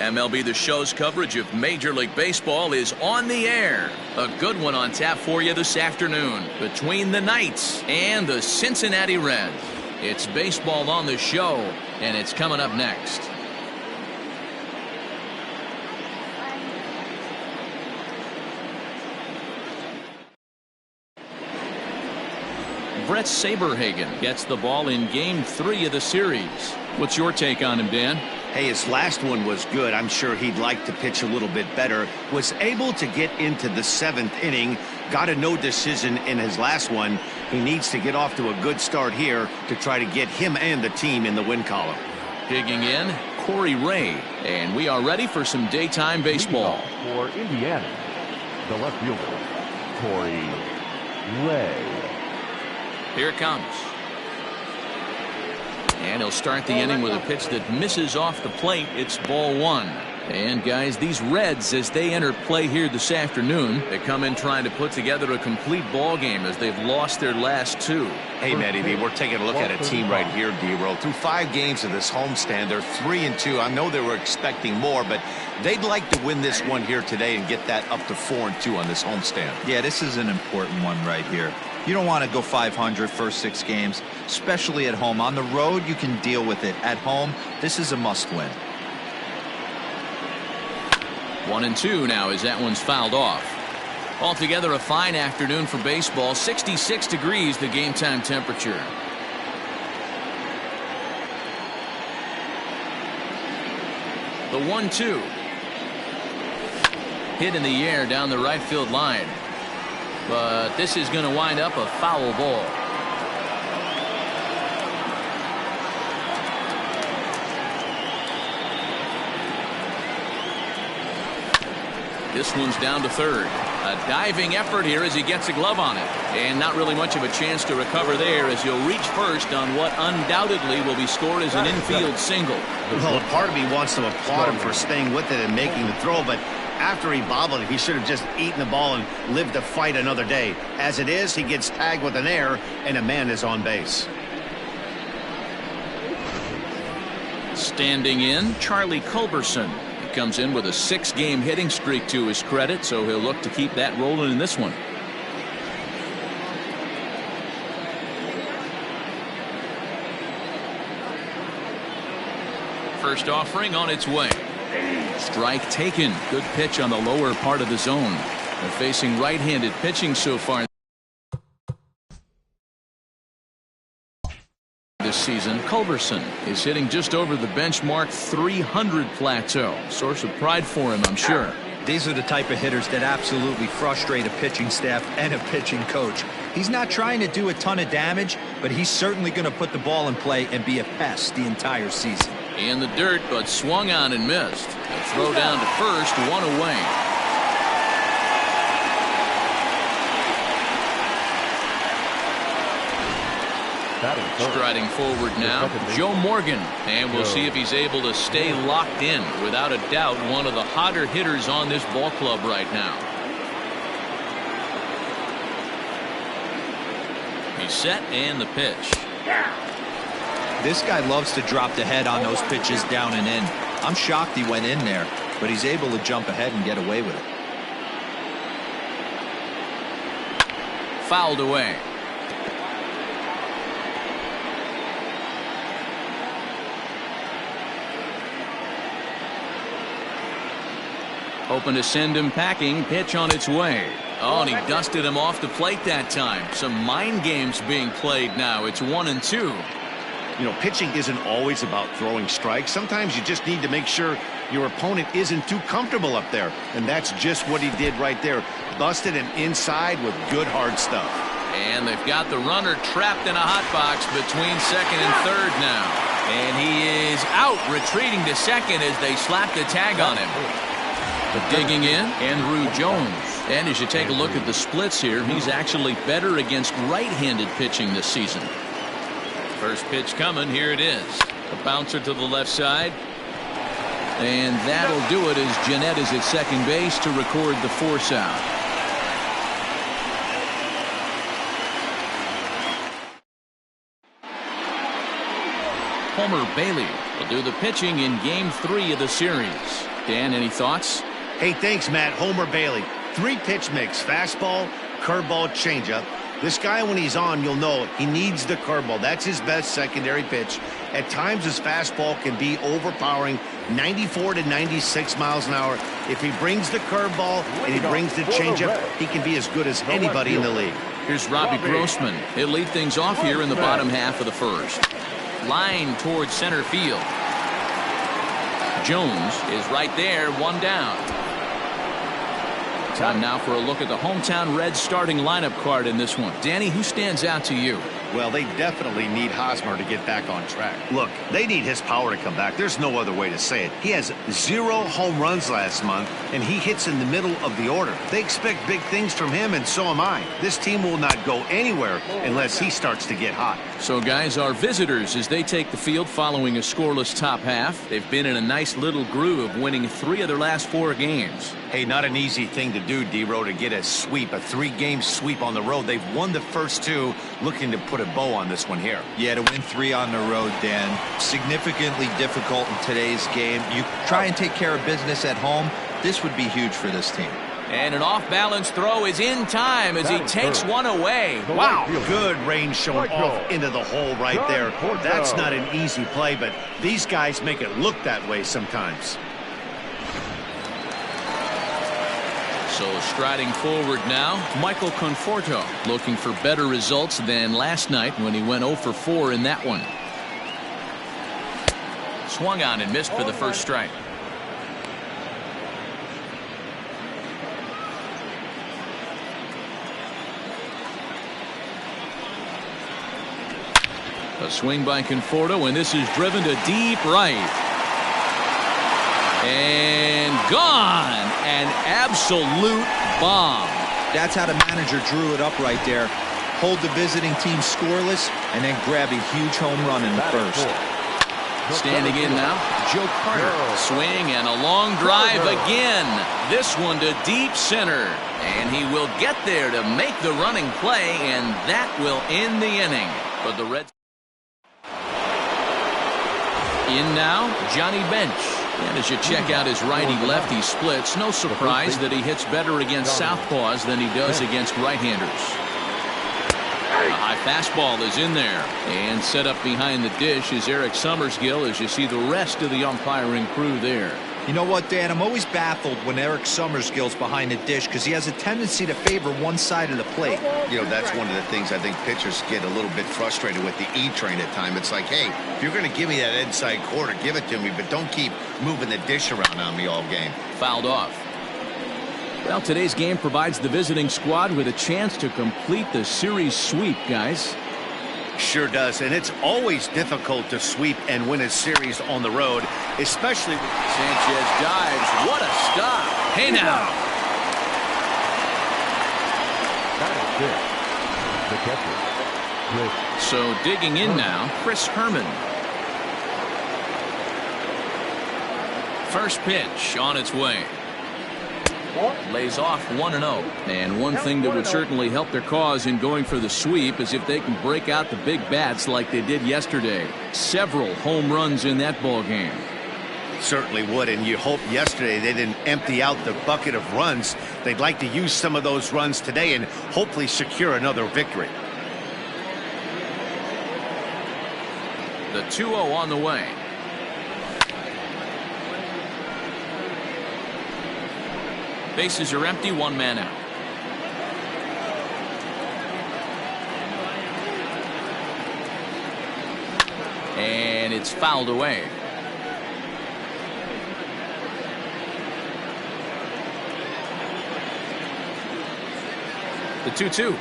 MLB the Show's coverage of Major League Baseball is on the air. A good one on tap for you this afternoon between the Knights and the Cincinnati Reds. It's baseball on the show, and it's coming up next. Bret Saberhagen gets the ball in Game 3 of the series. What's your take on him, Dan? Hey, his last one was good. I'm sure he'd like to pitch a little bit better. Was able to get into the 7th inning. Got a no decision in his last one. He needs to get off to a good start here to try to get him and the team in the win column. Digging in, Corey Ray. And we are ready for some daytime baseball. For Indiana, the left fielder, Corey Ray. Here it comes. And he'll start the inning with a pitch that misses off the plate. It's ball 1. And guys, these Reds, as they enter play here this afternoon, they come in trying to put together a complete ball game as they've lost their last 2. Hey, Matty B, we're taking a look at a team right here, D-Roll. Through 5 games of this homestand, they're 3-2. I know they were expecting more, but they'd like to win this one here today and get that up to 4-2 on this homestand. Yeah, this is an important one right here. You don't want to go 500 first 6 games, especially at home. On the road, you can deal with it. At home, this is a must-win. 1-2 now as that one's fouled off. Altogether a fine afternoon for baseball. 66 degrees the game time temperature. The 1-2. Hit in the air down the right field line. But this is going to wind up a foul ball. This one's down to third. A diving effort here as he gets a glove on it. And not really much of a chance to recover there as he'll reach first on what undoubtedly will be scored as an infield single. Well, part of me wants to applaud him for staying with it and making the throw, but after he bobbled it, he should have just eaten the ball and lived to fight another day. As it is, he gets tagged with an error, and a man is on base. Standing in, Charlie Culberson. He comes in with a 6-game hitting streak to his credit, so he'll look to keep that rolling in this one. First offering on its way. Strike taken. Good pitch on the lower part of the zone. They're facing right-handed pitching so far this season. Culberson is hitting just over the benchmark 300 plateau. Source of pride for him, I'm sure. These are the type of hitters that absolutely frustrate a pitching staff and a pitching coach. He's not trying to do a ton of damage, but he's certainly going to put the ball in play and be a pest the entire season. In the dirt, but swung on and missed. A throw down to first, 1 away. Striding forward now, Joe Morgan. And we'll see if he's able to stay locked in. Without a doubt, one of the hotter hitters on this ball club right now. He's set and the pitch. This guy loves to drop the head on those pitches down and in. I'm shocked he went in there, but he's able to jump ahead and get away with it. Fouled away. Hoping to send him packing. Pitch on its way. Oh, and he dusted him off the plate that time. Some mind games being played now. It's 1-2. You know, pitching isn't always about throwing strikes. Sometimes you just need to make sure your opponent isn't too comfortable up there. And that's just what he did right there. Busted him inside with good hard stuff. And they've got the runner trapped in a hot box between second and third now. And he is out, retreating to second as they slap the tag on him. Digging in, Andrew Jones. And as you take a look at the splits here, he's actually better against right-handed pitching this season. First pitch coming. Here it is. A bouncer to the left side. And that'll do it as Jeanette is at second base to record the force out. Homer Bailey will do the pitching in Game 3 of the series. Dan, any thoughts? Hey, thanks, Matt. Homer Bailey. 3-pitch mix. Fastball, curveball, changeup. This guy, when he's on, you'll know he needs the curveball. That's his best secondary pitch. At times, his fastball can be overpowering, 94 to 96 miles an hour. If he brings the curveball and he brings the changeup, he can be as good as anybody in the league. Here's Robbie Grossman. He'll lead things off here in the bottom half of the first. Line towards center field. Jones is right there, one down. Time now for a look at the hometown Reds starting lineup card in this one. Danny, who stands out to you? Well, they definitely need Hosmer to get back on track. Look, they need his power to come back. There's no other way to say it. He has 0 home runs last month, and he hits in the middle of the order. They expect big things from him, and so am I. This team will not go anywhere unless he starts to get hot. So, guys, our visitors, as they take the field following a scoreless top half, they've been in a nice little groove, winning 3 of their last 4 games. Hey, not an easy thing to do, D-Row, to get a sweep, a 3-game sweep on the road. They've won the first 2, looking to put a bow on this one here. Yeah, to win 3 on the road, Dan, significantly difficult in today's game. You try and take care of business at home. This would be huge for this team. And an off-balance throw is in time as he takes one away. Wow, good range showing off into the hole right there. That's not an easy play, but these guys make it look that way sometimes. So striding forward now, Michael Conforto, looking for better results than last night when he went 0 for 4 in that one. Swung on and missed for the first strike. A swing by Conforto, and this is driven to deep right. And gone. An absolute bomb. That's how the manager drew it up right there. Hold the visiting team scoreless and then grab a huge home run in the first. Standing in now, Joe Carter. Swing and a long drive again. This one to deep center. And he will get there to make the running play, and that will end the inning. But the Reds. In now, Johnny Bench. And as you check out his righty-lefty splits, no surprise that he hits better against southpaws than he does against right-handers. A high fastball is in there. And set up behind the dish is Eric Summersgill as you see the rest of the umpiring crew there. You know what, Dan? I'm always baffled when Eric Summersgill's behind the dish because he has a tendency to favor one side of the plate. You know, that's one of the things I think pitchers get a little bit frustrated with the E-train at times. It's like, hey, if you're going to give me that inside corner, give it to me, but don't keep moving the dish around on me all game. Fouled off. Well, today's game provides the visiting squad with a chance to complete the series sweep, guys. Sure does, and it's always difficult to sweep and win a series on the road, especially with Sanchez dives. What a stop. Hey now. The catcher. So digging in now, Chris Herman. First pitch on its way. Lays off 1-0. And one thing that would certainly help their cause in going for the sweep is if they can break out the big bats like they did yesterday. Several home runs in that ball game. Certainly would, and you hope yesterday they didn't empty out the bucket of runs. They'd like to use some of those runs today and hopefully secure another victory. The 2-0 on the way. Bases are empty, 1 man out. And it's fouled away. The 2-2.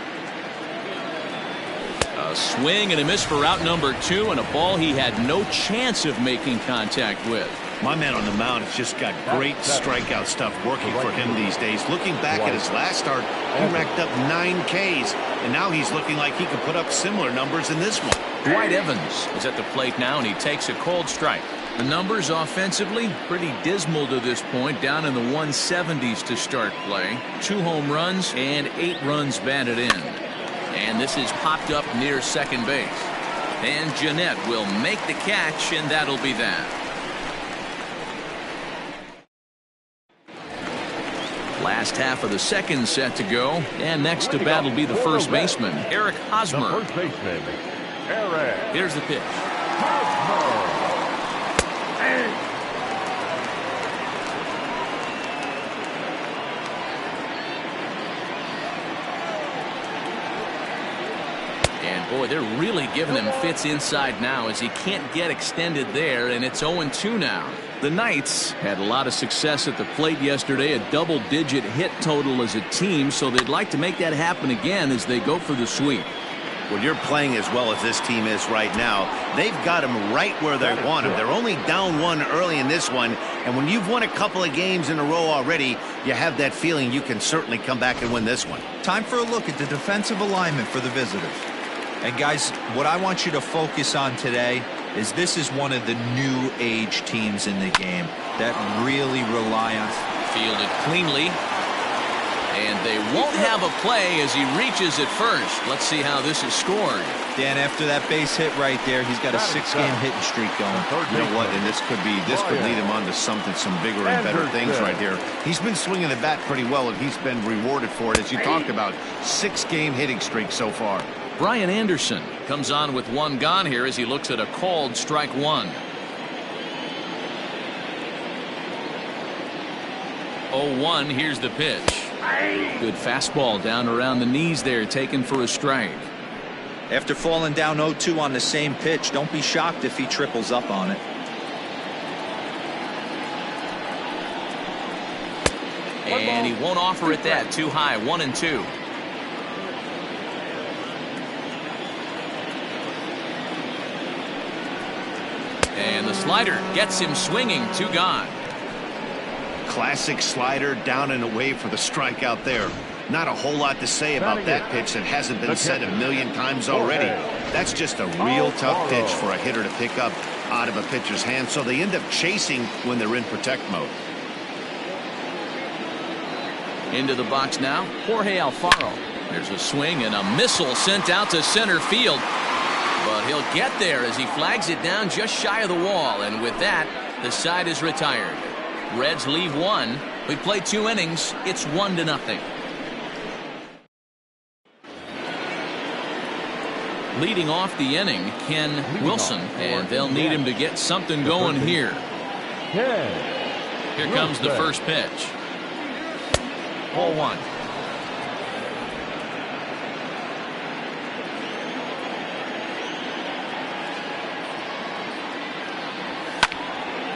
A swing and a miss for out number 2, and a ball he had no chance of making contact with. My man on the mound has just got great strikeout stuff working for him these days. Looking back at his last start, he racked up 9 Ks, and now he's looking like he could put up similar numbers in this one. Dwight Evans is at the plate now, and he takes a cold strike. The numbers offensively pretty dismal to this point, down in the 170s to start play. 2 home runs and 8 runs batted in. And this is popped up near second base. And Jeanette will make the catch, and that'll be that. Last half of the second set to go, and next to bat will be the first baseman, Eric Hosmer. The first baseman, Eric. Here's the pitch. And boy, they're really giving him fits inside now as he can't get extended there, and it's 0-2 now. The Knights had a lot of success at the plate yesterday, a double-digit hit total as a team, so they'd like to make that happen again as they go for the sweep. When you're playing as well as this team is right now, they've got them right where they want them. They're only down one early in this one, and when you've won a couple of games in a row already, you have that feeling you can certainly come back and win this one. Time for a look at the defensive alignment for the visitors. And guys, what I want you to focus on today is this is one of the new age teams in the game that really rely on. Fielded cleanly. And they won't have a play as he reaches at first. Let's see how this is scored. Dan, after that base hit right there, he's got a 6-game hitting streak going. You know what? And this could lead him on to some bigger and better things right here. He's been swinging the bat pretty well, and he's been rewarded for it, as you talked about. 6-game hitting streak so far. Brian Anderson comes on with one gone here as he looks at a called strike one. 0-1. Here's the pitch. Good fastball down around the knees there, taken for a strike. After falling down 0-2 on the same pitch, don't be shocked if he triples up on it. And he won't offer it that. Too high. 1-2. And the slider gets him swinging. 2 gone. Classic slider down and away for the strikeout there. Not a whole lot to say about that pitch that hasn't been said a million times already. That's just a real tough pitch for a hitter to pick up out of a pitcher's hand, so they end up chasing when they're in protect mode. Into the box now, Jorge Alfaro. There's a swing and a missile sent out to center field. But he'll get there as he flags it down just shy of the wall, and with that, the side is retired. Reds leave one. We play 2 innings. It's 1-0. Leading off the inning, Ken Wilson, and they'll need him to get something going here. Here comes the first pitch. Ball 1.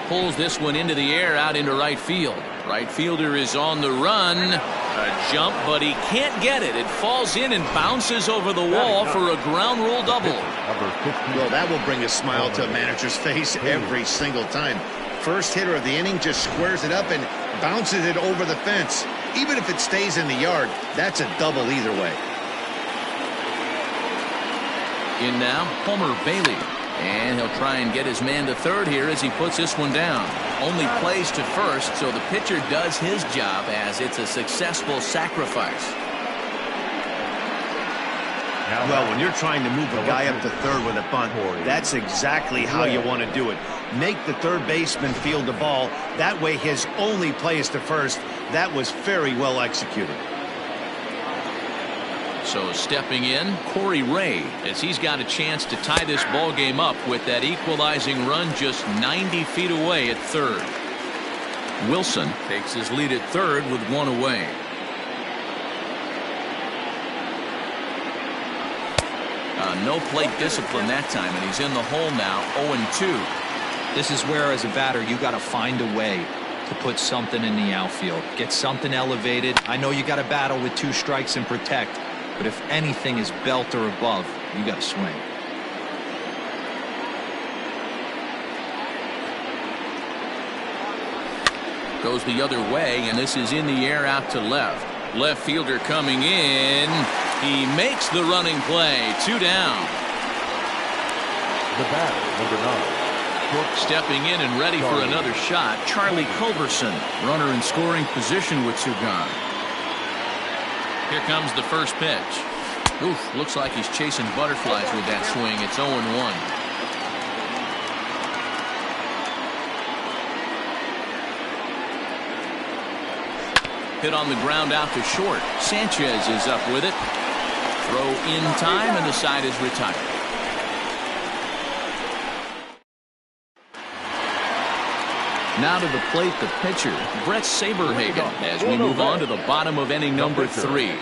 Pulls this one into the air out into right field. Right fielder is on the run. A jump, but he can't get it. It falls in and bounces over the wall for a ground rule double. Well, that will bring a smile to a manager's face every single time. First hitter of the inning just squares it up and bounces it over the fence. Even if it stays in the yard, that's a double either way. In now, Homer Bailey. And he'll try and get his man to third here as he puts this one down. Only plays to first, so the pitcher does his job as it's a successful sacrifice. Well, when you're trying to move a guy up to third with a bunt, that's exactly how you want to do it. Make the third baseman field the ball. That way his only play is to first. That was very well executed. So stepping in, Corey Ray, as he's got a chance to tie this ball game up with that equalizing run just 90 feet away at third. Wilson takes his lead at third with 1 away. No plate discipline that time, and he's in the hole now, 0-2. This is where, as a batter, you got to find a way to put something in the outfield. Get something elevated. I know you got to battle with 2 strikes and protect. But if anything is belt or above, you got to swing. Goes the other way, and this is in the air out to left. Left fielder coming in. He makes the running play. 2 down. The batter, number 9. Stepping in and ready for another shot, Charlie Culberson. Runner in scoring position with 2 gone. Here comes the first pitch. Oof, looks like he's chasing butterflies with that swing. It's 0-1. Hit on the ground out to short. Sanchez is up with it. Throw in time, and the side is retired. Now to the plate, the pitcher, Bret Saberhagen, as we move on to the bottom of inning number 3.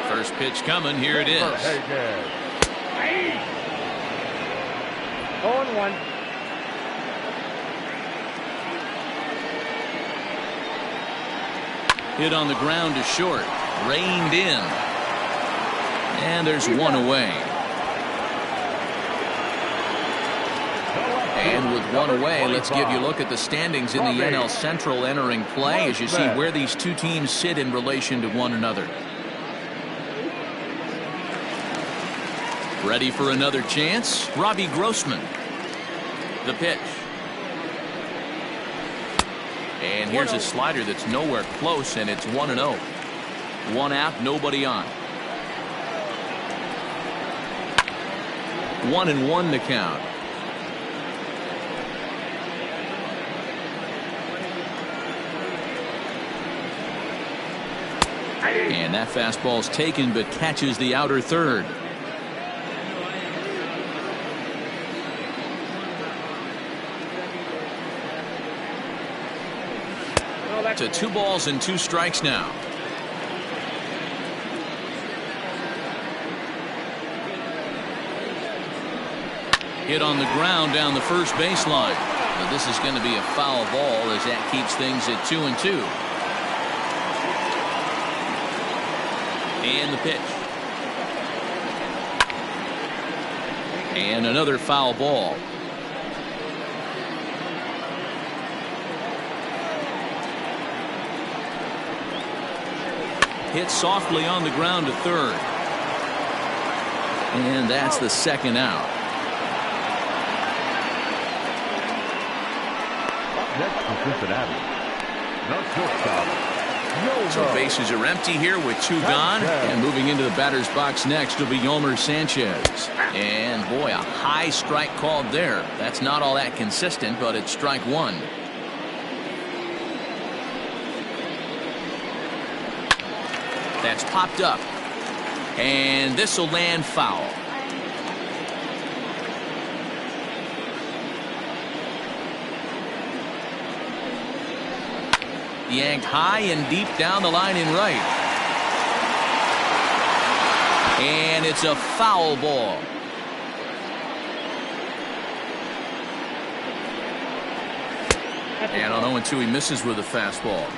First pitch coming. Here it is. 0-1. Hit on the ground to short. Reined in. And there's one away. And with one away, let's give you a look at the standings in the NL Central entering play as you see where these two teams sit in relation to one another. Ready for another chance? Robbie Grossman. The pitch. And here's a slider that's nowhere close, and it's 1-0. One out, nobody on. 1-1 to count. And that fastball's taken but catches the outer third. To 2 balls and 2 strikes now. Hit on the ground down the first baseline. But this is going to be a foul ball as that keeps things at 2-2. And the pitch. And another foul ball. Hit softly on the ground to third. And that's the second out. Next for Cincinnati, the shortstop. So bases are empty here with 2 gone. And moving into the batter's box next will be Yolmer Sanchez. And boy, a high strike called there. That's not all that consistent, but it's strike 1. That's popped up. And this will land foul. Yanked high and deep down the line in right. And it's a foul ball. And on 0-2 he misses with a fastball.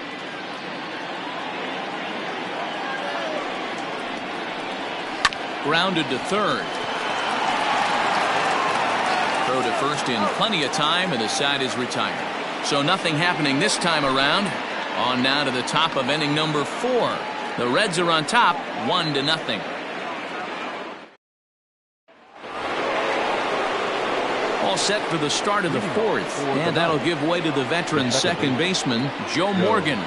Grounded to third. Throw to first in plenty of time, and the side is retired. So nothing happening this time around. On now to the top of inning number 4. The Reds are on top, 1-0. All set for the start of the 4th, and that'll give way to the veteran second baseman, Joe Morgan.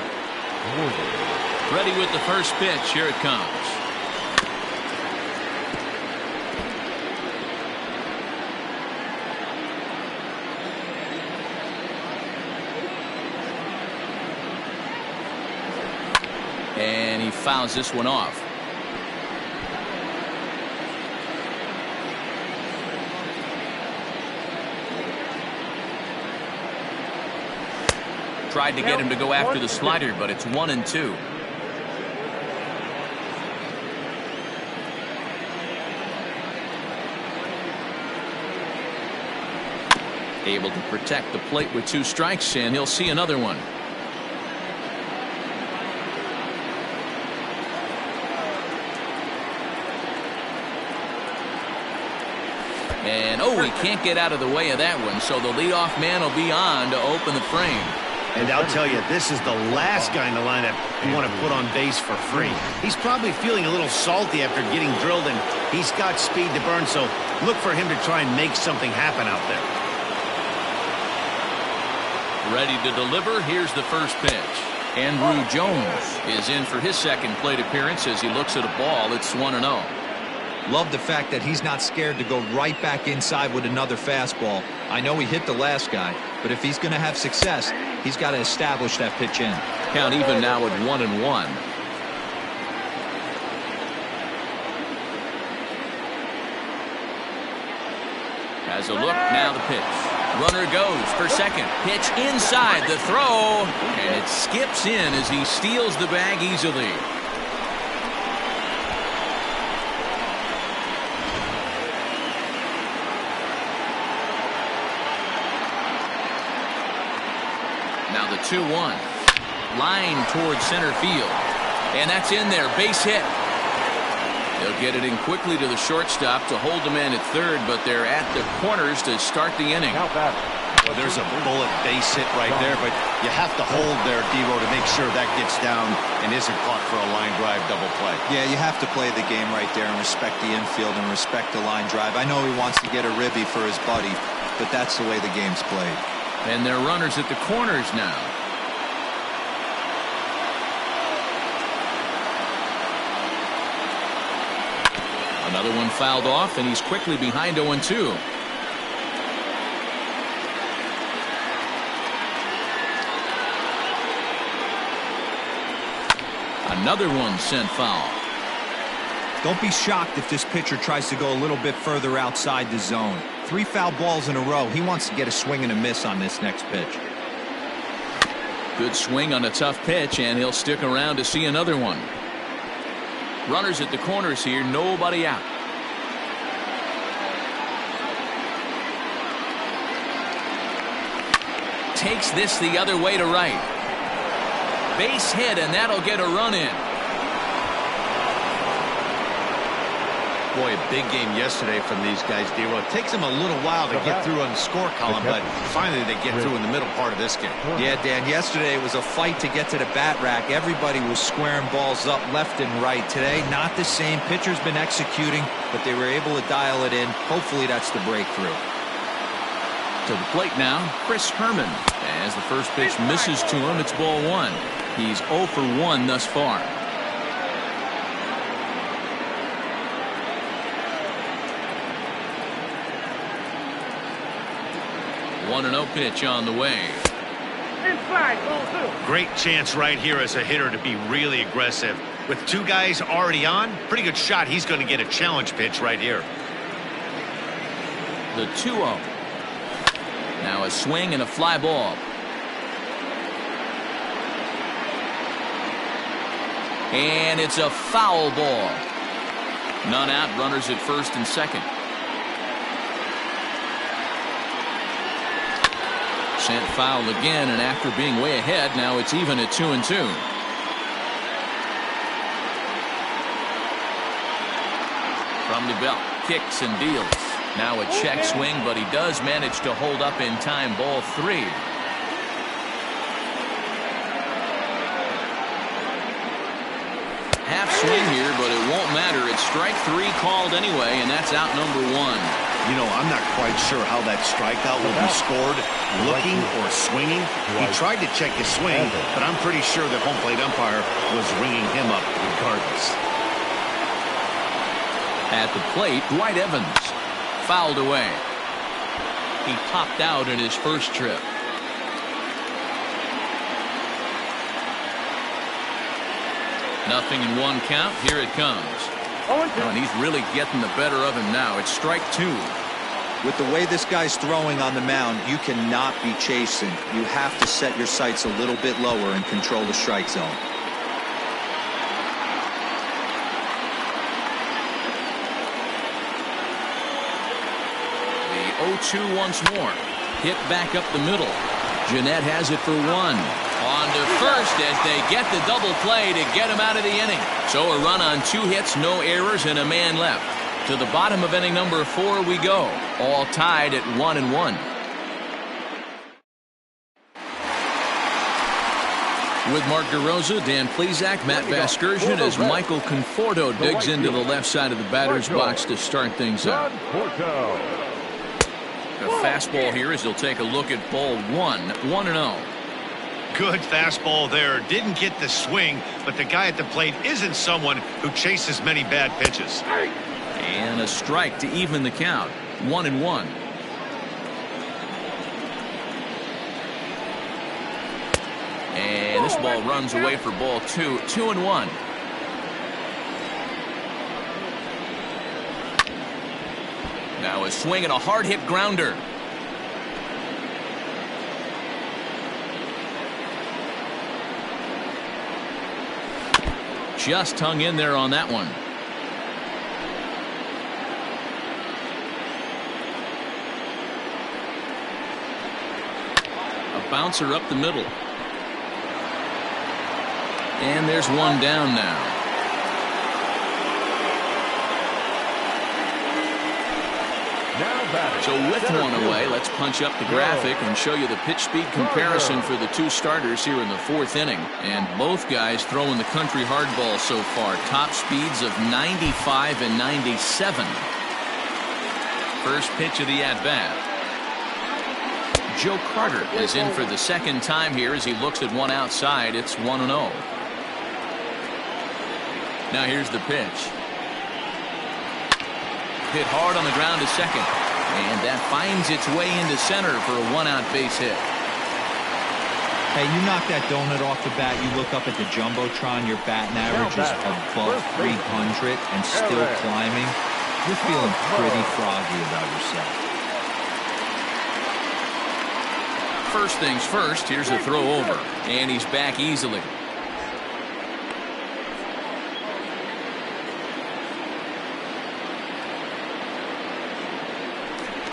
Ready with the first pitch. Here it comes. And he fouls this one off. Tried to get him to go after the slider, but it's 1-2. Able to protect the plate with 2 strikes, and he'll see another one. And oh, he can't get out of the way of that one, so the leadoff man will be on to open the frame. And I'll tell you, this is the last guy in the lineup you want to put on base for free. He's probably feeling a little salty after getting drilled, and he's got speed to burn, so look for him to try and make something happen out there. Ready to deliver. Here's the first pitch. Andrew Jones is in for his second plate appearance as he looks at a ball. It's 1-0. Love the fact that he's not scared to go right back inside with another fastball. I know he hit the last guy, but if he's going to have success, he's got to establish that pitch in. Count even now at 1-1. Has a look, now the pitch. Runner goes for second. Pitch inside, the throw, and it skips in as he steals the bag easily. Now the 2-1. Line towards center field. And that's in there, base hit. They'll get it in quickly to the shortstop to hold the man at third, but they're at the corners to start the inning. Well, there's a bullet base hit right there, but you have to hold there, D-Row, to make sure that gets down and isn't caught for a line drive double play. Yeah, you have to play the game right there and respect the infield and respect the line drive. I know he wants to get a ribby for his buddy, but that's the way the game's played. And they're runners at the corners now. Another one fouled off, and he's quickly behind 0-2. Another one sent foul. Don't be shocked if this pitcher tries to go a little bit further outside the zone. 3 foul balls in a row. He wants to get a swing and a miss on this next pitch. Good swing on a tough pitch, and he'll stick around to see another one. Runners at the corners here, nobody out. Takes this the other way to right. Base hit, and that'll get a run in. Boy, a big game yesterday from these guys, D-Row. It takes them a little while to get through on the score column, but finally they get through in the middle part of this game. Yeah, Dan, yesterday it was a fight to get to the bat rack. Everybody was squaring balls up left and right. Today, not the same. Pitcher's been executing, but they were able to dial it in. Hopefully that's the breakthrough. To the plate now, Chris Herman. As the first pitch misses to him, it's ball 1. He's 0 for 1 thus far. One 1-0 pitch on the way. Great chance right here as a hitter to be really aggressive. With 2 guys already on, pretty good shot. He's going to get a challenge pitch right here. The 2-0. Now a swing and a fly ball. And it's a foul ball. None out, runners at first and second. Sent foul again, and after being way ahead, now it's even at 2-2. From the belt, kicks and deals. Now a check swing, but he does manage to hold up in time. Ball 3. Half swing here, but it won't matter. It's strike 3 called anyway, and that's out number 1. You know, I'm not quite sure how that strikeout will be scored, looking or swinging. He tried to check his swing, but I'm pretty sure the home plate umpire was ringing him up regardless. At the plate, Dwight Evans. Fouled away. He popped out in his first trip. Nothing in 1 count. Here it comes. And he's really getting the better of him now. It's strike 2. With the way this guy's throwing on the mound, you cannot be chasing. You have to set your sights a little bit lower and control the strike zone. The 0-2 once more. Hit back up the middle. Jeanette has it for 1. On to first as they get the double play to get him out of the inning. So a run on 2 hits, no errors, and a man left. To the bottom of inning number 4 we go. All tied at 1-1. With Mark DeRosa, Dan Plesac, Matt Vasgersian as Michael Conforto digs into the left side of the batter's box to start things out. A fastball here as he'll take a look at ball 1, 1-0. Good fastball there. Didn't get the swing, but the guy at the plate isn't someone who chases many bad pitches. And a strike to even the count. 1-1. And this ball runs away for ball 2. 2-1. Now a swing and a hard hit grounder. Just hung in there on that one. A bouncer up the middle. And there's one down now. So with one away, let's punch up the graphic and show you the pitch speed comparison for the two starters here in the 4th inning. And both guys throwing the country hardball so far. Top speeds of 95 and 97. First pitch of the at-bat. Joe Carter is in for the second time here as he looks at one outside. It's 1-0. Now here's the pitch. Hit hard on the ground to second. And that finds its way into center for a 1-out base hit. Hey, you knock that donut off the bat, you look up at the Jumbotron, your batting average is above 300 and still climbing. You're feeling pretty froggy about yourself. First things first, here's a throw over. And he's back easily.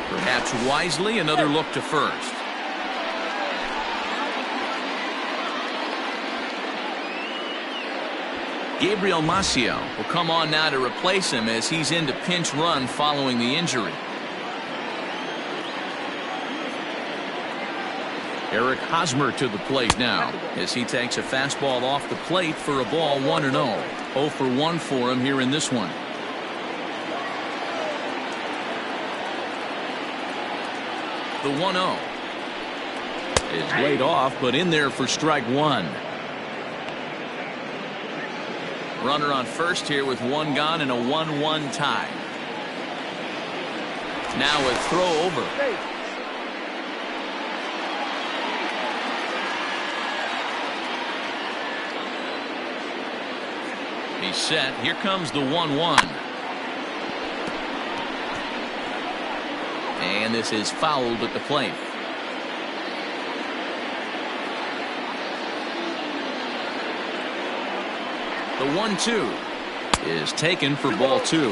Perhaps wisely, another look to first. Gabriel Maciel will come on now to replace him as he's into pinch run following the injury. Eric Hosmer to the plate now as he takes a fastball off the plate for a ball 1-0. 0 for 1 for him here in this one. The 1-0 is laid off, but in there for strike 1. Runner on first here with one gone and a 1-1 tie. Now a throw over. He's set. Here comes the 1-1. And this is fouled at the plate. The 1-2 is taken for ball 2.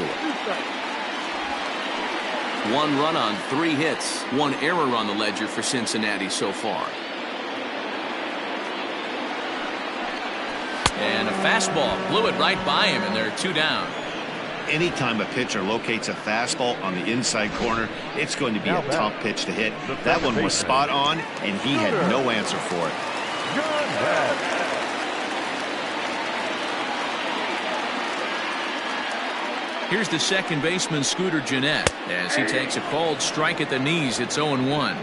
1 run on 3 hits. 1 error on the ledger for Cincinnati so far. And a fastball blew it right by him, and there are 2 down. Anytime a pitcher locates a fastball on the inside corner, it's going to be a tough pitch to hit. That one was spot on, and he had no answer for it. Here's the second baseman, Scooter Gennett, as he takes a called strike at the knees. It's 0-1.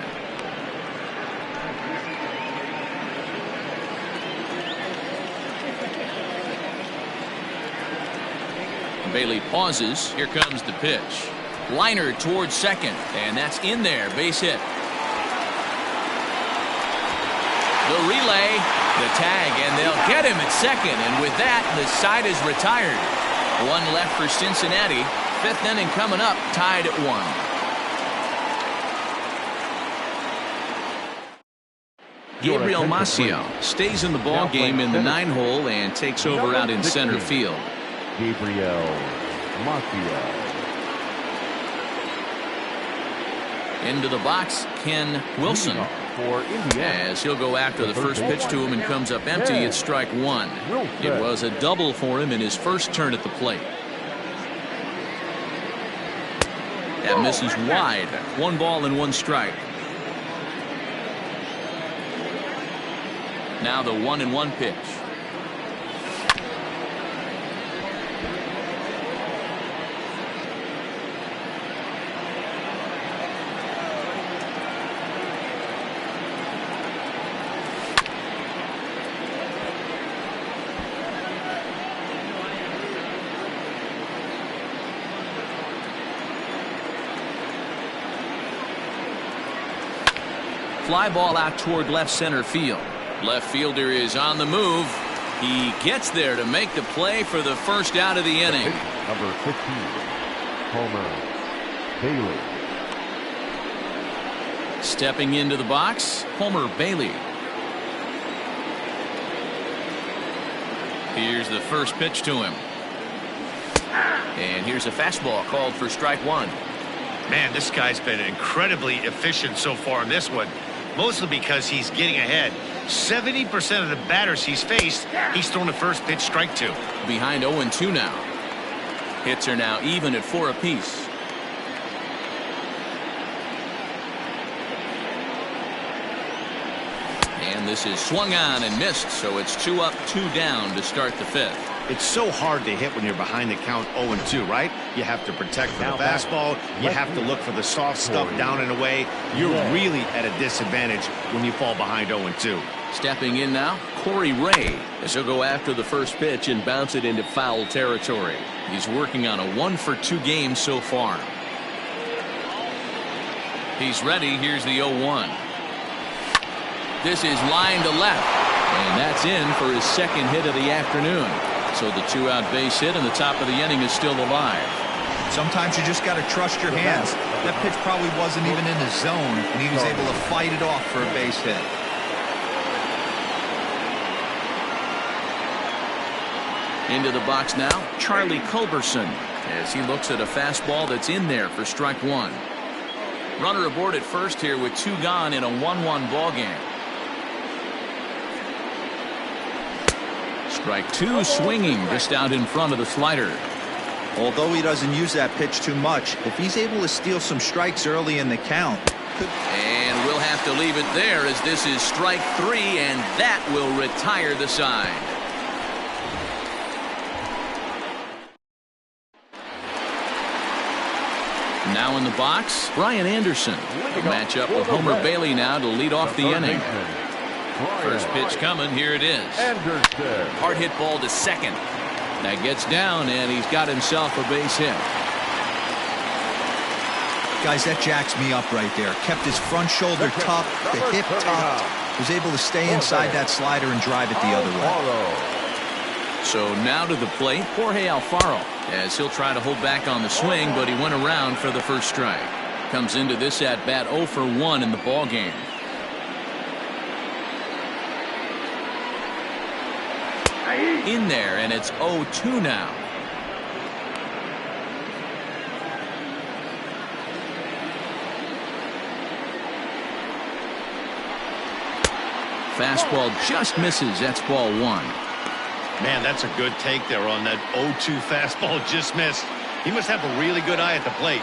Bailey pauses. Here comes the pitch. Liner towards second, and that's in there. Base hit. The relay, the tag, and they'll get him at second. And with that, the side is retired. 1 left for Cincinnati. 5th inning coming up, tied at 1. Gabriel Maciel stays in the ball game in the 9-hole and takes over out in center field. Gabriel Maciel. Into the box, Ken Wilson. For Indiana. As he'll go after the first pitch to him and comes up empty. It's strike 1. It was a double for him in his first turn at the plate. That misses wide. 1 ball and 1 strike. Now the 1-1 pitch. Fly ball out toward left center field. Left fielder is on the move. He gets there to make the play for the first out of the inning. Number 15, Homer Bailey. Stepping into the box, Homer Bailey. Here's the first pitch to him. And here's a fastball called for strike one. Man, this guy's been incredibly efficient so far in this one, mostly because he's getting ahead. 70% of the batters he's faced, he's thrown the first pitch, strike two. Behind 0-2 now. Hits are now even at 4 apiece. And this is swung on and missed, so it's 2 up, 2 down to start the fifth. It's so hard to hit when you're behind the count 0-2, right? You have to protect for the fastball. You have to look for the soft stuff down and away. You're really at a disadvantage when you fall behind 0-2. Stepping in now, Corey Ray, as he'll go after the first pitch and bounce it into foul territory. He's working on a 1-for-2 game so far. He's ready. Here's the 0-1. This is line to left, and that's in for his second hit of the afternoon. So the 2-out base hit in the top of the inning is still alive. Sometimes you just got to trust your hands. That pitch probably wasn't even in the zone, and he was able to fight it off for a base hit. Into the box now, Charlie Culberson, as he looks at a fastball that's in there for strike one. Runner aboard at first here with 2 gone in a 1-1 ball game. Strike 2, swinging just out in front of the slider. Although he doesn't use that pitch too much, if he's able to steal some strikes early in the count. And we'll have to leave it there as this is strike 3, and that will retire the side. Now in the box, Brian Anderson. A matchup with Homer Bailey now to lead off the inning. First pitch coming. Here it is. Hard hit ball to second. That gets down, and he's got himself a base hit. Guys, that jacks me up right there. Kept his front shoulder tucked, the hip tucked. Was able to stay inside that slider and drive it the other way. So now to the plate, Jorge Alfaro, as he'll try to hold back on the swing, but he went around for the first strike. Comes into this at bat 0 for 1 in the ball game. In there, and it's 0-2 now. Fastball just misses. That's ball 1. Man, that's a good take there on that 0-2 fastball just missed. He must have a really good eye at the plate.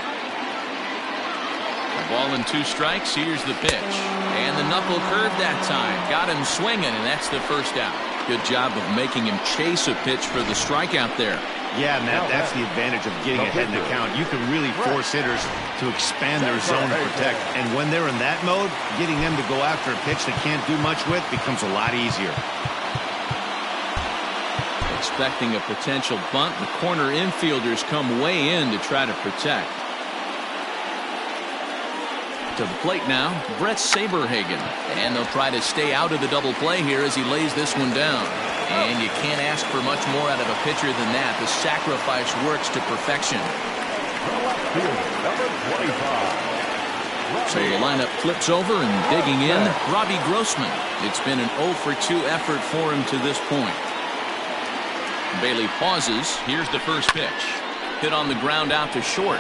A ball and 2 strikes. Here's the pitch. And the knuckle curve that time. Got him swinging, and that's the first out. Good job of making him chase a pitch for the strikeout there. Yeah, Matt, that's the advantage of getting ahead in the count. You can really force hitters to expand their zone and protect. And when they're in that mode, getting them to go after a pitch they can't do much with becomes a lot easier. Expecting a potential bunt, the corner infielders come way in to try to protect. To the plate now, Bret Saberhagen, and they'll try to stay out of the double play here as he lays this one down. And you can't ask for much more out of a pitcher than that. The sacrifice works to perfection. So the lineup flips over, and digging in, Robbie Grossman. It's been an 0 for 2 effort for him to this point. Bailey pauses. Here's the first pitch. Hit on the ground out to short.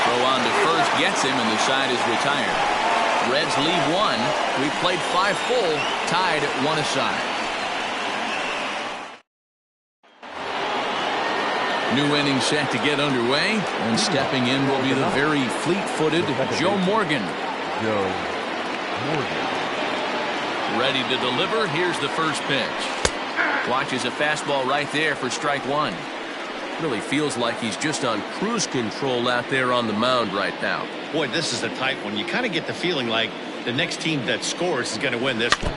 Throw on to first gets him, and the side is retired. Reds lead 1. We've played 5 full, tied at 1 aside. New inning set to get underway, and stepping in will be the very fleet-footed Joe Morgan. Ready to deliver. Here's the first pitch. Watches a fastball right there for strike 1. Really feels like he's just on cruise control out there on the mound right now. Boy, this is a tight one. You kind of get the feeling like the next team that scores is going to win this one.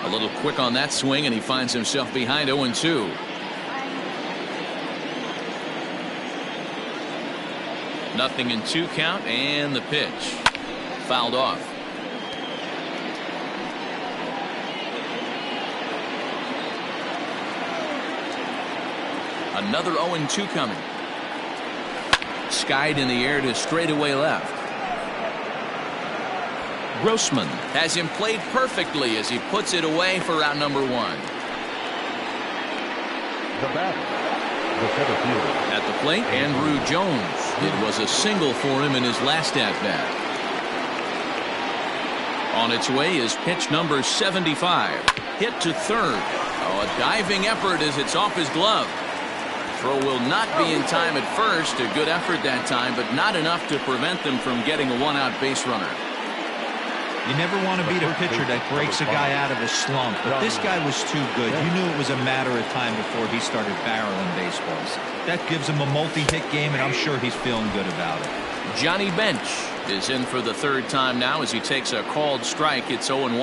A little quick on that swing, and he finds himself behind 0-2. Nothing in 2 count, and the pitch. fouled off. Another 0-2 coming. Skied in the air to straightaway left. Grossman has him played perfectly as he puts it away for out number 1. The batter, the center fielder. At the plate, Andrew Jones. It was a single for him in his last at-bat. On its way is pitch number 75. Hit to third. Oh, a diving effort as it's off his glove. Throw will not be in time at first. A good effort that time, but not enough to prevent them from getting a one-out base runner. You never want to beat a pitcher that breaks a guy out of a slump, but this guy was too good. You knew it was a matter of time before he started barreling baseballs. That gives him a multi-hit game, and I'm sure he's feeling good about it. Johnny Bench is in for the third time now as he takes a called strike. It's 0-1.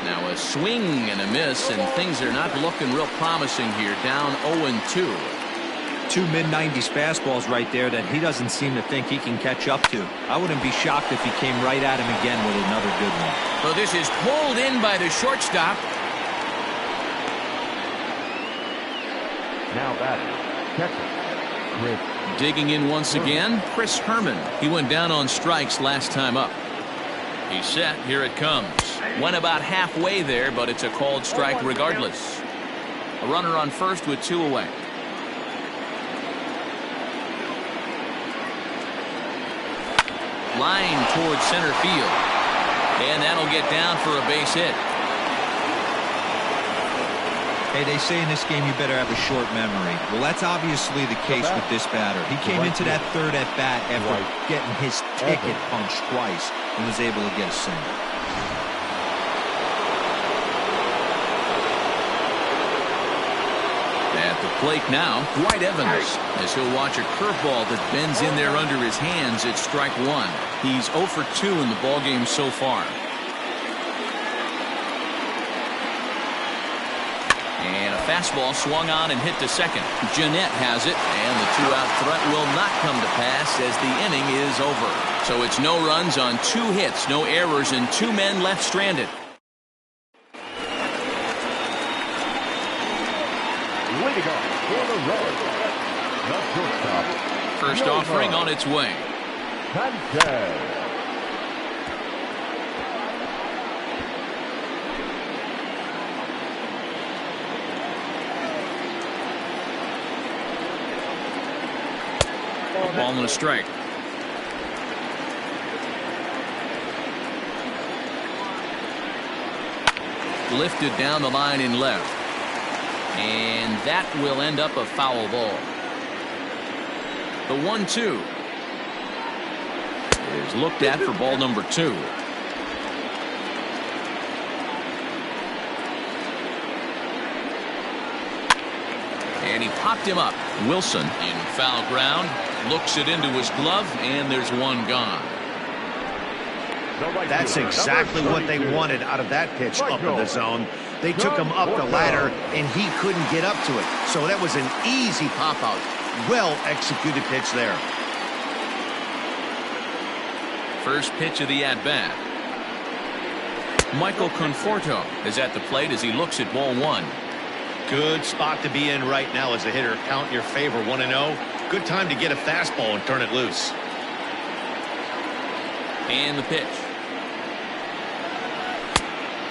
Now a swing and a miss, and things are not looking real promising here. Down 0-2. 2 mid-90s fastballs right there that he doesn't seem to think he can catch up to. I wouldn't be shocked if he came right at him again with another good one. So this is pulled in by the shortstop. Now batting, catcher, Chris. Digging in once again, Chris Herman. He went down on strikes last time up. He's set. Here it comes. Went about halfway there, but it's a called strike regardless. A runner on first with 2 away. Line towards center field. And that'll get down for a base hit. Hey, they say in this game you better have a short memory. Well, that's obviously the case with this batter. He came into that third at-bat after getting his ticket punched twice and was able to get a single. At the plate now, Dwight Evans, as he'll watch a curveball that bends in there under his hands. It's strike 1. He's 0 for 2 in the ballgame so far. And a fastball swung on and hit to second. Jeanette has it, and the 2-out threat will not come to pass as the inning is over. So it's no runs on 2 hits, no errors, and 2 men left stranded. Way to go for the Reds. The shortstop. First offering on its way. Sanchez. Ball and a strike. Lifted down the line in left. And that will end up a foul ball. The 1-2 is looked at for ball number 2. And he popped him up. Wilson in foul ground. Looks it into his glove, and there's one gone. That's exactly what they wanted out of that pitch up in the zone. They took him up the ladder, and he couldn't get up to it. So that was an easy pop-out. Well-executed pitch there. First pitch of the at-bat. Michael Conforto is at the plate as he looks at ball 1. Good spot to be in right now as a hitter. Count your favor, 1-0. Good time to get a fastball and turn it loose. And the pitch.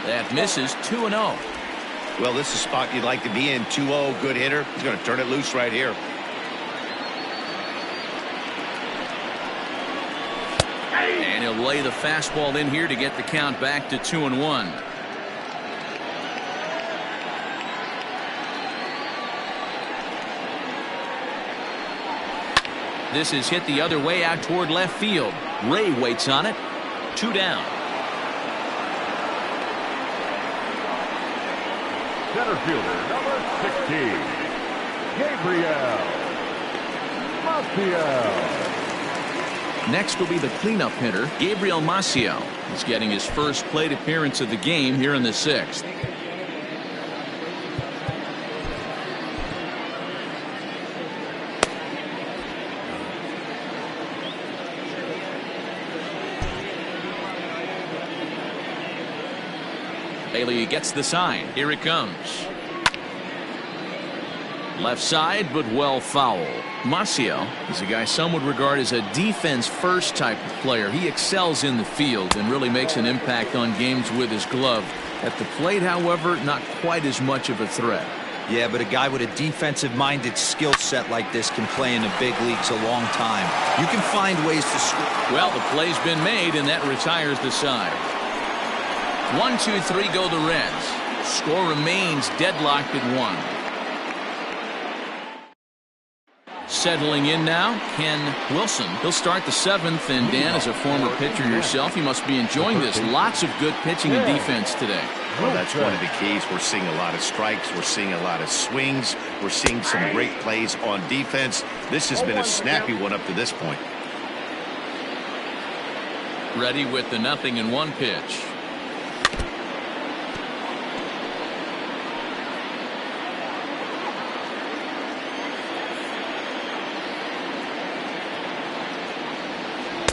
That misses. 2-0. Well, this is a spot you'd like to be in. 2-0, good hitter. He's going to turn it loose right here. And he'll lay the fastball in here to get the count back to 2-1. This is hit the other way out toward left field. Ray waits on it. 2 down. Center fielder, number 16, Gabriel Maciel. Next will be the cleanup hitter, Gabriel Maciel. He's getting his first plate appearance of the game here in the 6th. Bailey gets the sign. Here it comes. Left side, but well foul. Maciel is a guy some would regard as a defense-first type of player. He excels in the field and really makes an impact on games with his glove. At the plate, however, not quite as much of a threat. Yeah, but a guy with a defensive-minded skill set like this can play in the big leagues a long time. You can find ways to score. Well, the play's been made, and that retires the side. 1, 2, 3 go the Reds. Score remains deadlocked at 1. Settling in now, Ken Wilson. He'll start the 7th, and Dan, as a former pitcher yourself, you must be enjoying this. Lots of good pitching and defense today. Well, that's one of the keys. We're seeing a lot of strikes. We're seeing a lot of swings. We're seeing some great plays on defense. This has been a snappy one up to this point. Ready with the 0-1 pitch.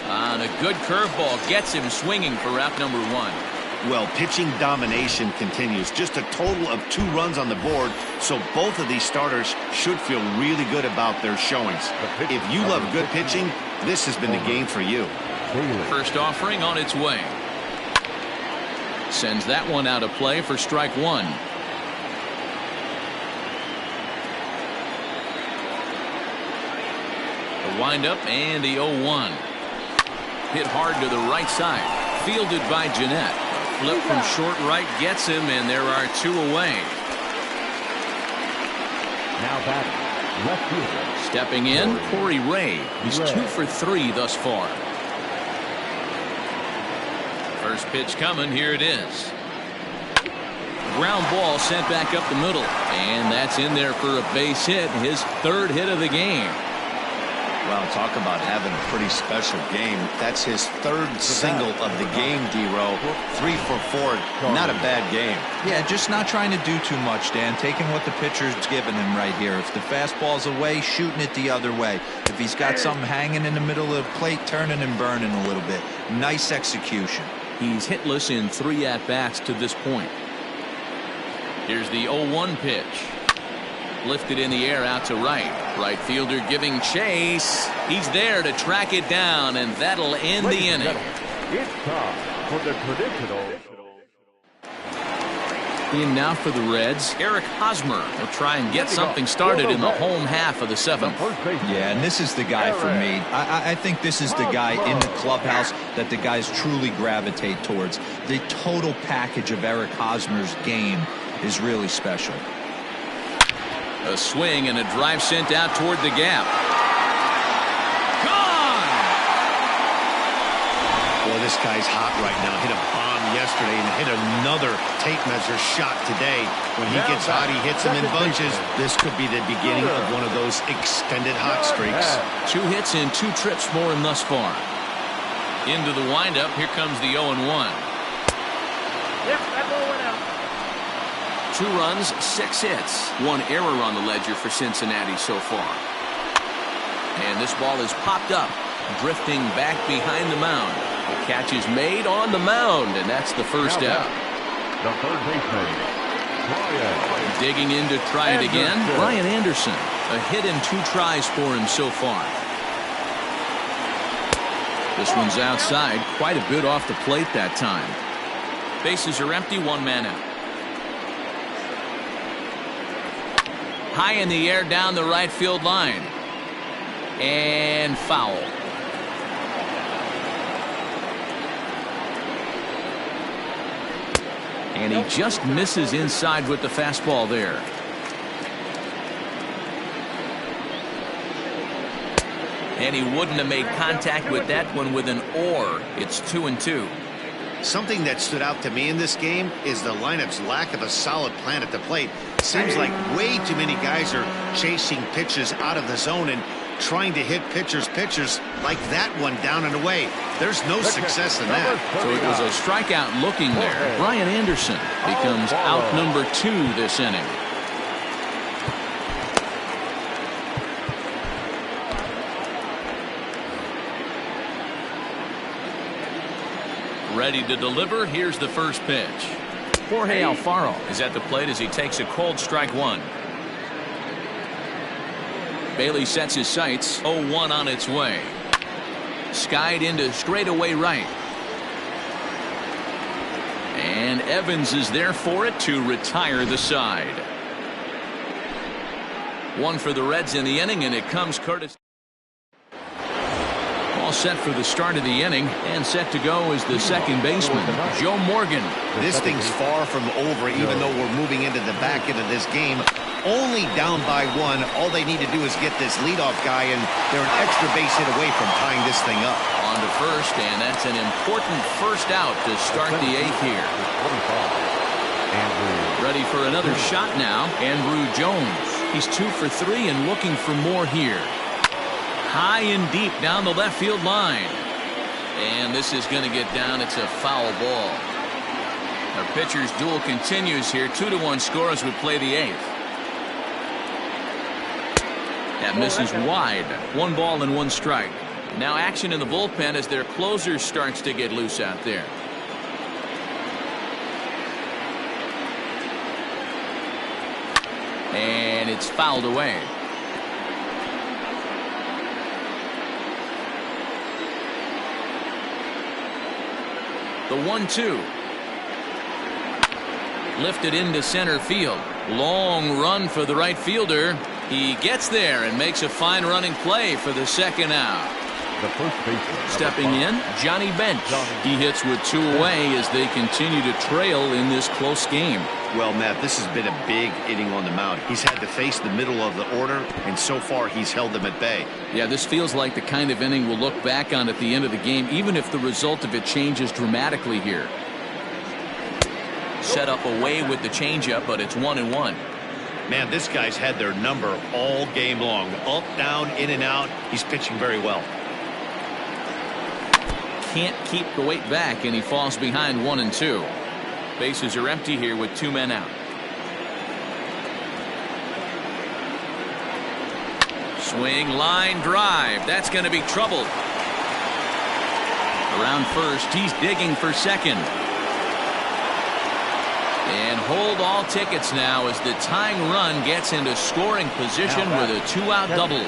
On a good curveball gets him swinging for out number 1. Well, pitching domination continues. Just a total of 2 runs on the board, so both of these starters should feel really good about their showings. If you love good pitching, this has been the game for you. First offering on its way. Sends that one out of play for strike 1. The windup and the 0-1. Hit hard to the right side. Fielded by Jeanette. Flip from short right gets him, and there are 2 away. Now batting, left fielder. Stepping in, Corey Ray. He's 2 for 3 thus far. First pitch coming. Here it is. Ground ball sent back up the middle, and that's in there for a base hit. His 3rd hit of the game. Well, talk about having a pretty special game. That's his 3rd single of the game, D-Row. 3 for 4. Not a bad game. Yeah, just not trying to do too much, Dan. Taking what the pitcher's giving him right here. If the fastball's away, shooting it the other way. If he's got something hanging in the middle of the plate, turning and burning a little bit. Nice execution. He's hitless in 3 at-bats to this point. Here's the 0-1 pitch. Lifted in the air out to right. Right fielder giving chase. He's there to track it down, and that'll end the inning. It's time for the traditional. In now for the Reds, Eric Hosmer will try and get something started in the home half of the 7th. Yeah, and this is the guy for me. I think this is the guy in the clubhouse that the guys truly gravitate towards. The total package of Eric Hosmer's game is really special. A swing and a drive sent out toward the gap. Gone! Boy, this guy's hot right now. Hit a bomb yesterday and hit another tape measure shot today. When he gets hot, he hits them in bunches. This could be the beginning of one of those extended hot streaks. 2 hits and 2 trips for him thus far. Into the windup. Here comes the 0-1. Yep, that ball went out. 2 runs, 6 hits. 1 error on the ledger for Cincinnati so far. And this ball is popped up, drifting back behind the mound. The catch is made on the mound, and that's the first out. The third baseman, Brian. Digging in to try it again, Brian Anderson. A hit and 2 tries for him so far. This one's outside, quite a bit off the plate that time. Bases are empty, 1 man out. High in the air down the right field line. And foul. And he just misses inside with the fastball there. And he wouldn't have made contact with that one with an or. It's 2-2. Something that stood out to me in this game is the lineup's lack of a solid plan at the plate. Seems like way too many guys are chasing pitches out of the zone and trying to hit pitchers like that one down and away. There's no success in that. So it was a strikeout looking there. Brian Anderson becomes out number 2 this inning. Ready to deliver. Here's the first pitch. Jorge Alfaro is at the plate as he takes a cold strike one. Bailey sets his sights. 0-1 on its way. Skied into straightaway right. And Evans is there for it to retire the side. One for the Reds in the inning, and it comes courtesy. All set for the start of the inning, and set to go is the second baseman, Joe Morgan. This thing's far from over, even though we're moving into the back end of this game. Only down by one. All they need to do is get this leadoff guy, and they're an extra base hit away from tying this thing up. On to first, and that's an important first out to start the eighth here. Ready for another shot now, Andrew Jones. He's 2 for 3 and looking for more here. High and deep down the left field line. And this is going to get down. It's a foul ball. Our pitcher's duel continues here. 2-1 score as we play the eighth. That misses wide. 1 ball and 1 strike. Now action in the bullpen as their closer starts to get loose out there. And it's fouled away. The 1-2. Lifted into center field. Long run for the right fielder. He gets there and makes a fine running play for the second out. The first baseman. Stepping in, Johnny Bench. He hits with 2 away as they continue to trail in this close game. Well, Matt, this has been a big inning on the mound. He's had to face the middle of the order, and so far he's held them at bay. Yeah, this feels like the kind of inning we'll look back on at the end of the game, even if the result of it changes dramatically here. Set up away with the changeup, but it's 1-1. Man, this guy's had their number all game long. Up, down, in and out. He's pitching very well. Can't keep the weight back, and he falls behind 1-2. Bases are empty here with 2 men out. Swing, line, drive. That's going to be trouble. Around first, he's digging for second. And hold all tickets now as the tying run gets into scoring position with a 2-out double.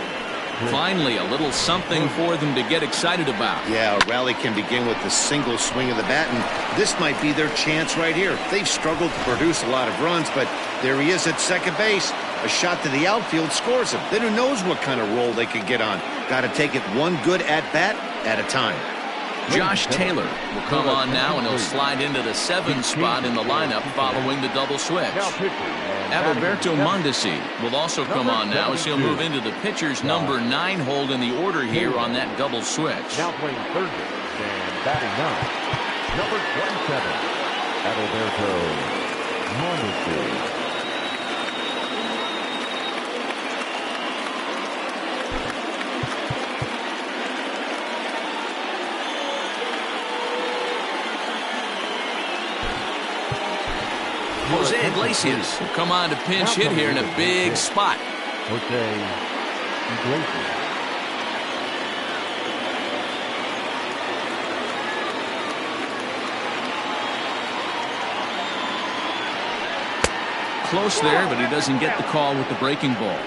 Finally, a little something for them to get excited about. Yeah, a rally can begin with the single swing of the bat, and this might be their chance right here. They've struggled to produce a lot of runs, but there he is at second base. A shot to the outfield scores him. Then who knows what kind of roll they could get on. Got to take it one good at-bat at a time. Josh Taylor will come on now, and he'll slide into the 7th spot in the lineup following the double switch. Adalberto Mondesi will also come on now as he'll move into the pitcher's number 9 hold in the order here on that double switch. Now playing third base and batting 9, number 27, Adalberto Mondesi. Jose Iglesias will come on to pinch hit here in a big spot. Jose Iglesias. Close there, but he doesn't get the call with the breaking ball.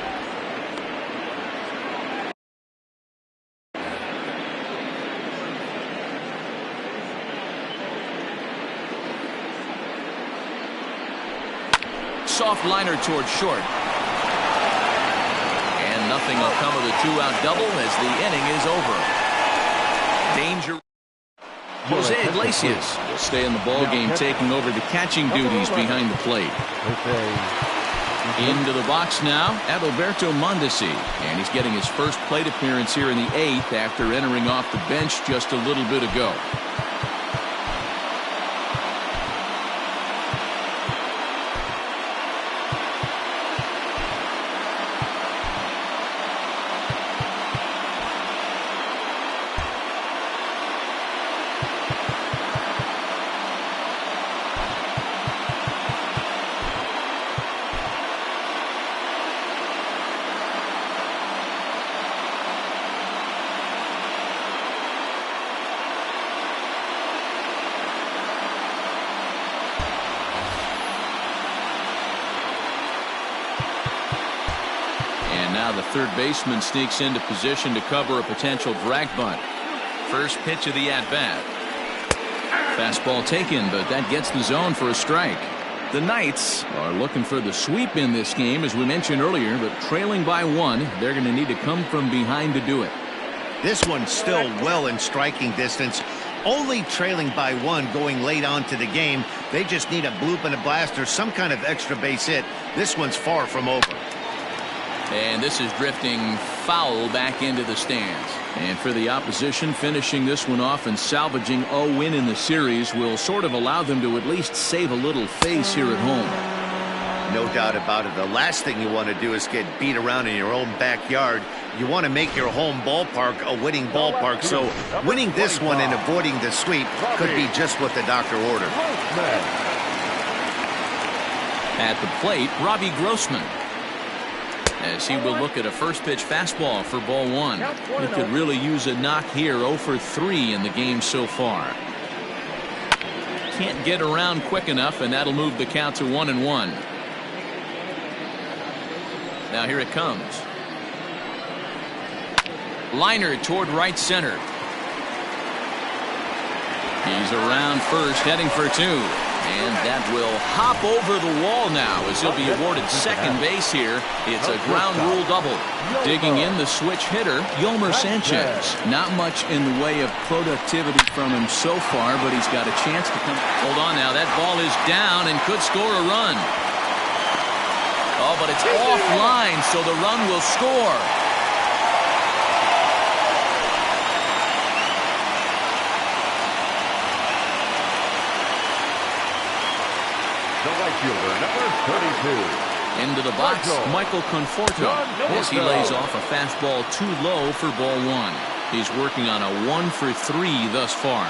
Soft liner towards short. And nothing will come of the 2-out double as the inning is over. Danger. Jose Iglesias will stay in the ballgame, taking over the catching duties behind the plate. Into the box now, Adalberto Mondesi, and he's getting his first plate appearance here in the 8th after entering off the bench just a little bit ago. now the third baseman sneaks into position to cover a potential drag bunt. First pitch of the at-bat. Fastball taken, but that gets the zone for a strike. The Knights are looking for the sweep in this game, as we mentioned earlier, but trailing by 1, they're going to need to come from behind to do it. This one's still well in striking distance. Only trailing by 1 going late on to the game. They just need a bloop and a blast or some kind of extra base hit. This one's far from over. And this is drifting foul back into the stands. And for the opposition, finishing this one off and salvaging a win in the series will sort of allow them to at least save a little face here at home. No doubt about it. The last thing you want to do is get beat around in your own backyard. You want to make your home ballpark a winning ballpark. So winning this one and avoiding the sweep could be just what the doctor ordered. At the plate, Robbie Grossman, as he will look at a first pitch fastball for ball 1. He could really use a knock here. 0 for 3 in the game so far. Can't get around quick enough, and that'll move the count to 1-1. Now here it comes. Liner toward right center. He's around first, heading for 2. And that will hop over the wall now as he'll be awarded second base here. It's a ground rule double. Digging in the switch hitter, Yolmer Sanchez. Not much in the way of productivity from him so far, but he's got a chance to come. Hold on now. That ball is down and could score a run. Oh, but it's offline, so the run will score. The right fielder, number 32. Into the box, Michael Conforto, as he lays off a fastball too low for ball 1. He's working on a 1 for 3 thus far.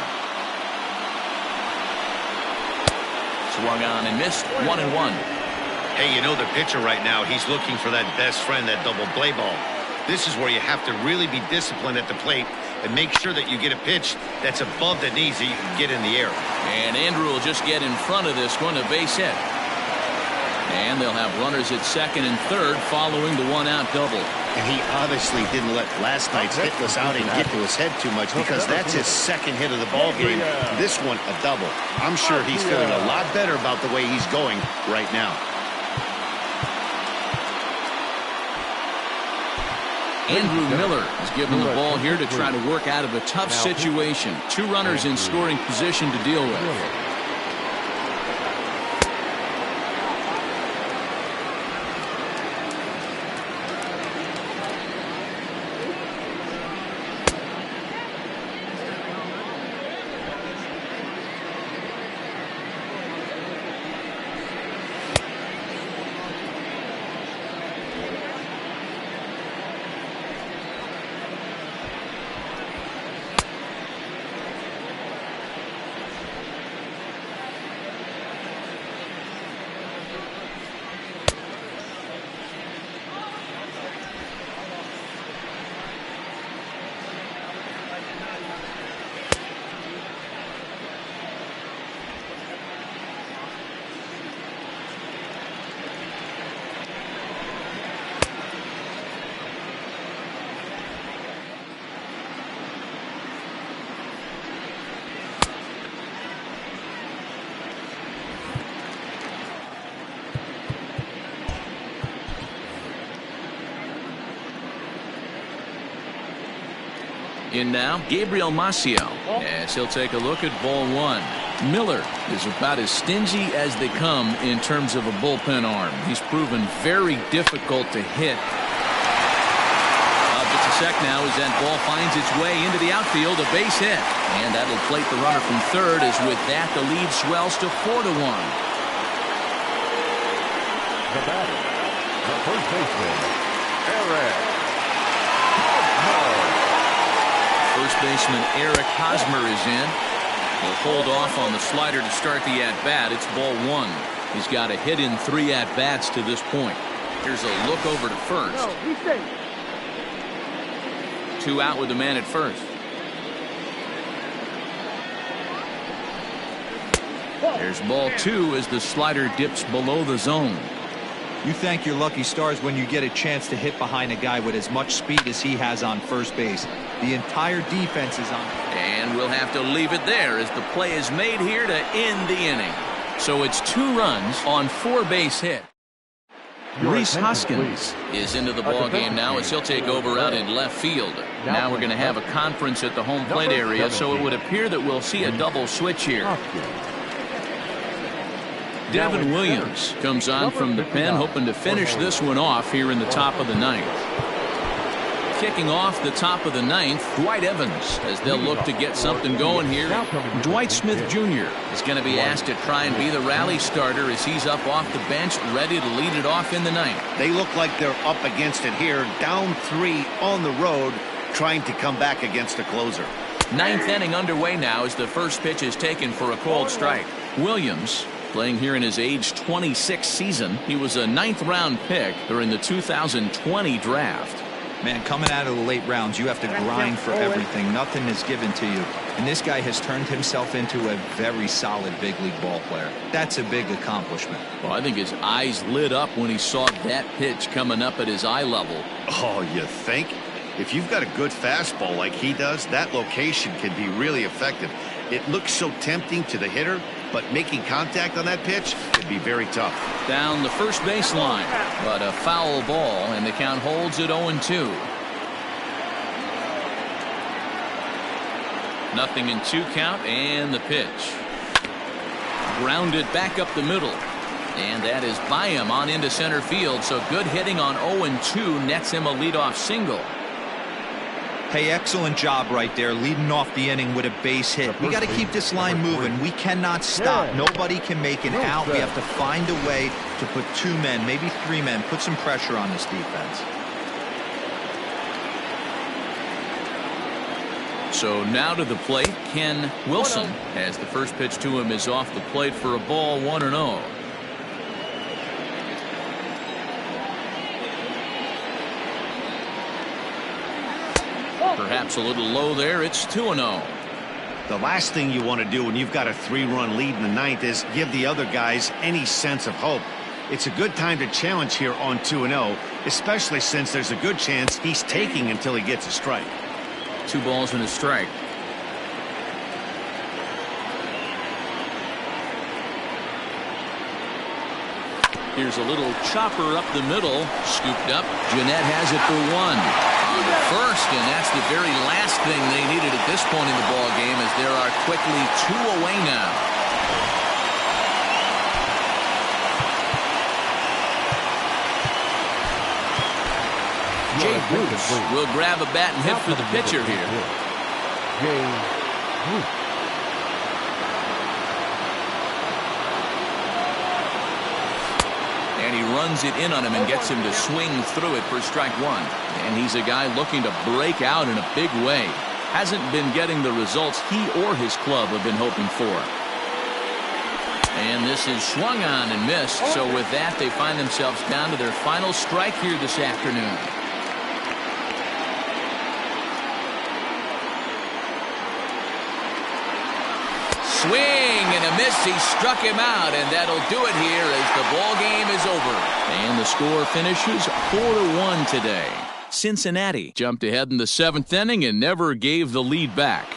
Swung on and missed. 1-1. Hey, you know the pitcher right now, he's looking for that best friend, that double play ball. This is where you have to really be disciplined at the plate and make sure that you get a pitch that's above the knees that you can get in the air. And Andrew will just get in front of this one, a base hit. And they'll have runners at second and third following the 1-out double. And he obviously didn't let last night's hitless outing get to his head too much, because that's his second hit of the ball game. This one, a double. I'm sure he's feeling a lot better about the way he's going right now. Andrew Miller is given the ball here to try to work out of a tough situation. 2 runners in scoring position to deal with. In now, Gabriel Maciel, as he'll take a look at ball 1. Miller is about as stingy as they come in terms of a bullpen arm. He's proven very difficult to hit. Just a sec now as that ball finds its way into the outfield, a base hit. And that'll plate the runner from third, as with that the lead swells to 4-1. The batter, the first baseman, Eric. First baseman Eric Hosmer is in. He'll hold off on the slider to start the at-bat. It's ball 1. He's got a hit in 3 at-bats to this point. Here's a look over to first. No, he's safe. 2 out with the man at first. There's ball 2 as the slider dips below the zone. You thank your lucky stars when you get a chance to hit behind a guy with as much speed as he has on first base. The entire defense is on. And we'll have to leave it there as the play is made here to end the inning. So it's 2 runs on 4 base hit. Reese Hoskins is into the ball game now as he'll take over out in left field. Now we're going to have a conference at the home plate area, so it would appear that we'll see a double switch here. Devin Williams comes on from the pen, hoping to finish this one off here in the top of the 9th. Kicking off the top of the 9th, Dwight Evans, as they'll look to get something going here. Dwight Smith Jr. is going to be asked to try and be the rally starter as he's up off the bench, ready to lead it off in the 9th. They look like they're up against it here, down 3 on the road, trying to come back against a closer. 9th inning underway now as the first pitch is taken for a cold strike. Williams, playing here in his age 26 season. He was a 9th round pick during the 2020 draft. Man, coming out of the late rounds, you have to grind for everything. Nothing is given to you. And this guy has turned himself into a very solid big league ball player. That's a big accomplishment. Well, I think his eyes lit up when he saw that pitch coming up at his eye level. Oh, you think? If you've got a good fastball like he does, that location can be really effective. It looks so tempting to the hitter, but making contact on that pitch could be very tough. Down the first baseline, but a foul ball, and the count holds at 0-2. 0-2 count, and the pitch. Grounded back up the middle. And that is by him on into center field, so good hitting on 0-2 nets him a leadoff single. Hey, excellent job right there, leading off the inning with a base hit. We got to keep this line moving. We cannot stop. Nobody can make an out. We have to find a way to put 2 men, maybe 3 men, put some pressure on this defense. So now to the plate, Ken Wilson, as the first pitch to him is off the plate for a ball, 1-0. Perhaps a little low there. It's 2-0. The last thing you want to do when you've got a 3-run lead in the 9th is give the other guys any sense of hope. It's a good time to challenge here on 2-0, especially since there's a good chance he's taking until he gets a strike. 2 balls and a strike. Here's a little chopper up the middle, scooped up. Jeanette has it for 1. First, and that's the very last thing they needed at this point in the ball game, as there are quickly 2 away now. Jay Bruce will grab a bat and hit for the pitcher here. Jay Bruce. And he runs it in on him and gets him to swing through it for strike 1. And he's a guy looking to break out in a big way. Hasn't been getting the results he or his club have been hoping for. And this is swung on and missed. So with that, they find themselves down to their final strike here this afternoon. Swing and a miss. He struck him out, and that'll do it here as the ball game is over. And the score finishes 4-1 today. Cincinnati jumped ahead in the 7th inning and never gave the lead back.